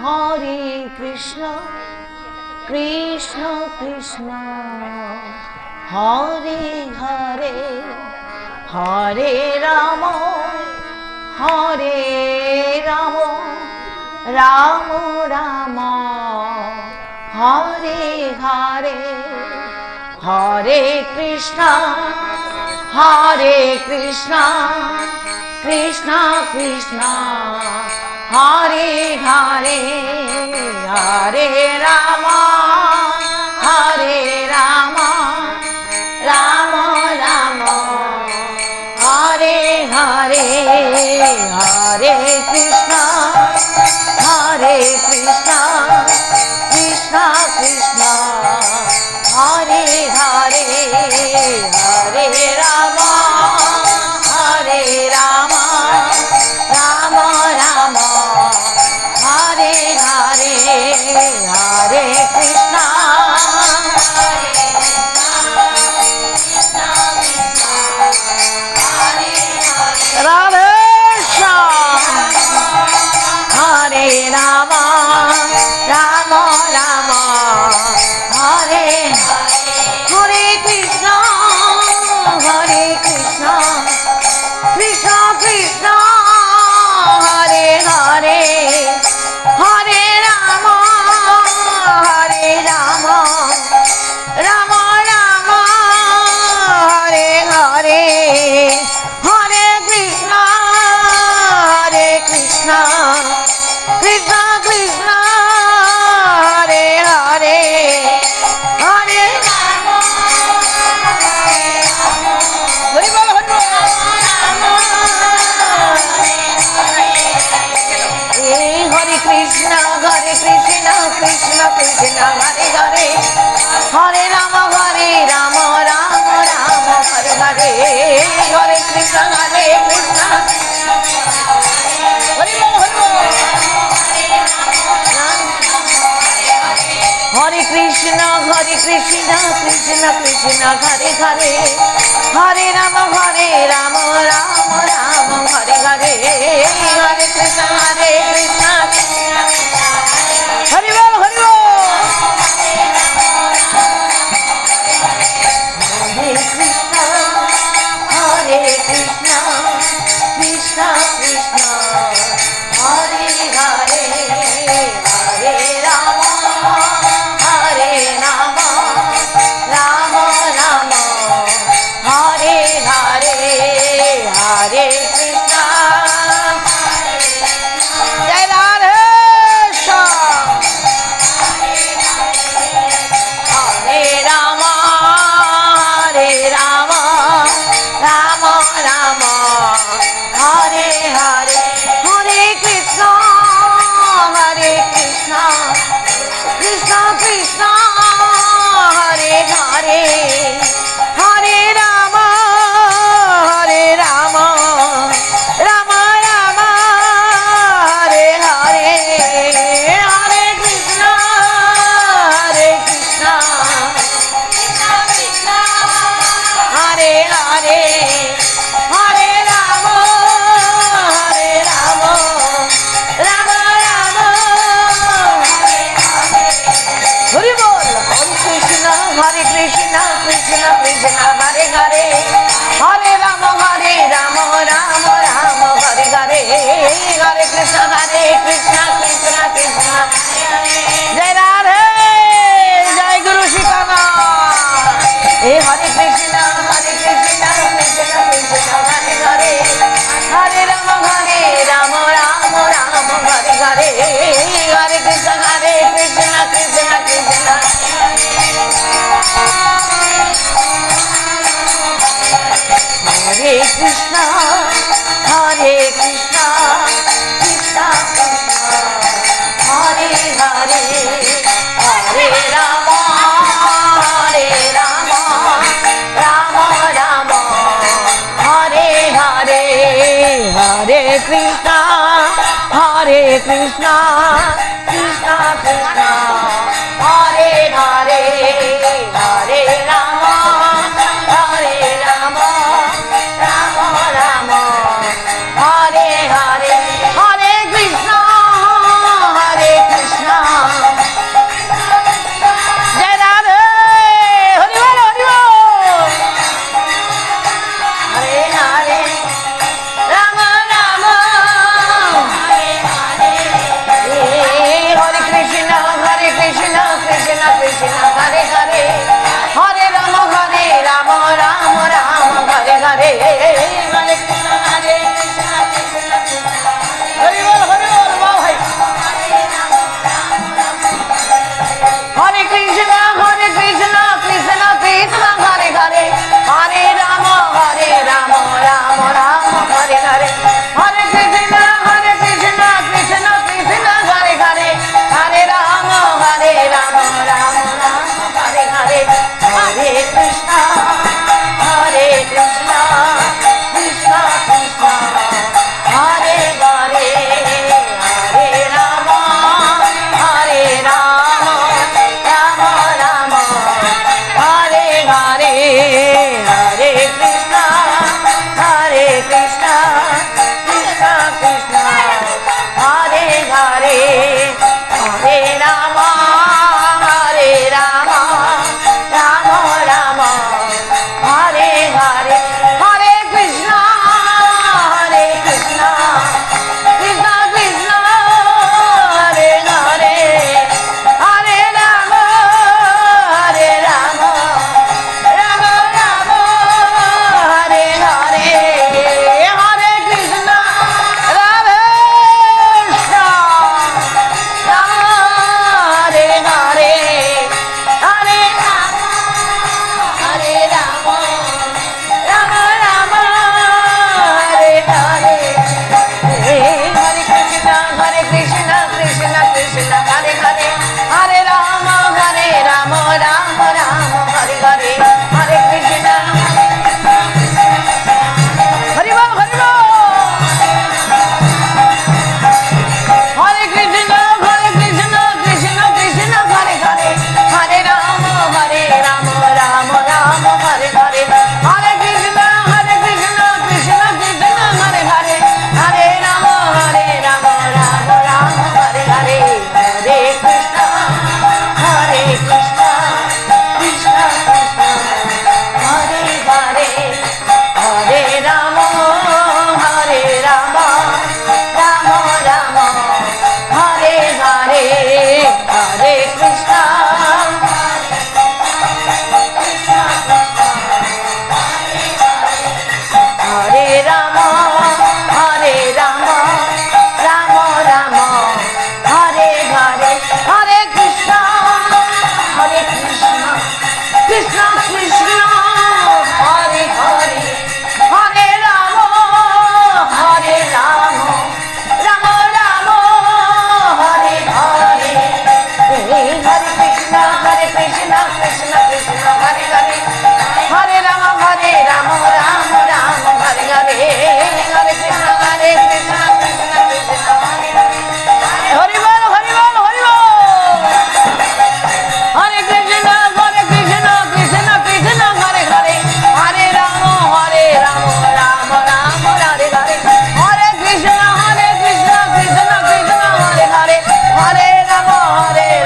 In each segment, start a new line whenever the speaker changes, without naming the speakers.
Hare Krishna Krishna Krishna Hare Hare Hare Ram Hare Ram Ram Ram Hare Hare Hare Krishna Krishna Krishna Hare Hare Hare Ram Ram Ram Hare Hare Hare Krishna Krishna Krishna Hare Hare Hare Ram Ram Ram Hare Hare Hare Krishna Radhe Shyam Hare Ram Ram Ram Hare Hare Krishna Krishna Krishna Hare Hare Hare Ram Ram Ram Hare Hare Hare Krishna Krishna Krishna Hare Hare Hare Ram Hari ball Hare Krishna Krishna Krishna Hare Hare Hare Ram Ram Ram Hare Hare Hare Krishna Hari ball Hare Krishna Krishna Krishna Hare Hare Hare Ram Ram Ram Hare Hare Hare Krishna Hari ball Hare Krishna Krishna Krishna Hare Hare Hare Ram Ram Ram Hare Hare Hare Krishna Joy Radhe Shyam Hare Ram Ram Ram Hare Hare Hare Krishna Krishna Krishna Hare Hare Hare Ram Ram Ram Hare Hare Hare Krishna Hare Hare Hare Ram Ram Hari ball Hare Krishna Krishna Krishna Hare Hare Hare Ram Ram Hare Hare Hare Krishna Krishna Krishna Joy Radhe Joy Guru শিখানা A Hare Krishna Krishna Hare Hare Hare Ram Ram Hare Hare Hare Krishna Krishna Krishna Hare Krishna Krishna Krishna Hare Hare Hare Ram Ram Ram Hare Hare Hare Krishna Krishna Krishna Krishna Hare Hare Hare Ram Ram Ram Hare Hare Hare Krishna Hare Hare Rama Hare Rama Rama Rama Hare Hare Hare Krishna Hare Krishna Krishna Krishna Hare Hare Hare Rama Hare Rama Rama Rama Hare Hare Hare Krishna Radha Krishna Hare Hare Hare Rama Hare Rama Rama Rama Hare Hare Hare Krishna Krishna Krishna Hare Hare Hare Rama Rama Rama Hare Hare Hare Krishna Hare Bol Hare Bol Hare Krishna Krishna Krishna Hare Hare Hare Rama Rama Rama Hare Hare Hare Krishna Krishna Krishna Hare Hare Hare Rama Rama Rama Hare Hare Hare Krishna Krishna Krishna Hare Hare Hare Rama Rama Rama Hare Hare Hare Krishna Hare Rama Rama Rama Hare Hare Hare Krishna Krishna Krishna Hare Hare Hare Rama Rama Rama Hare Hare Hare Krishna Krishna Krishna Hare Hare Hare Rama Rama Rama Hare Hare Hare Krishna Krishna Krishna Hare Hare Hare Bol Hare Bol Hare Bol Hare Krishna Krishna Krishna Hare Hare Hare Rama Rama Rama Hare Hare Hare Krishna Krishna Krishna Hare Hare Hare Rama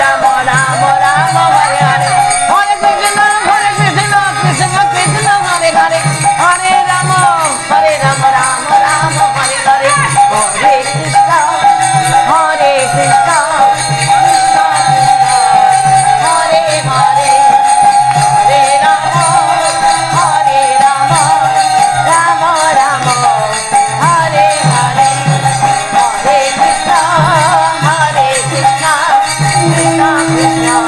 Rama Rama Hare Hare Hare Krishna Krishna Krishna Hare Hare Hare Rama Rama Rama Hare Hare Hare Krishna Krishna Krishna Hare Hare Hare Rama Rama Rama Hare Hare Hare Krishna Krishna Krishna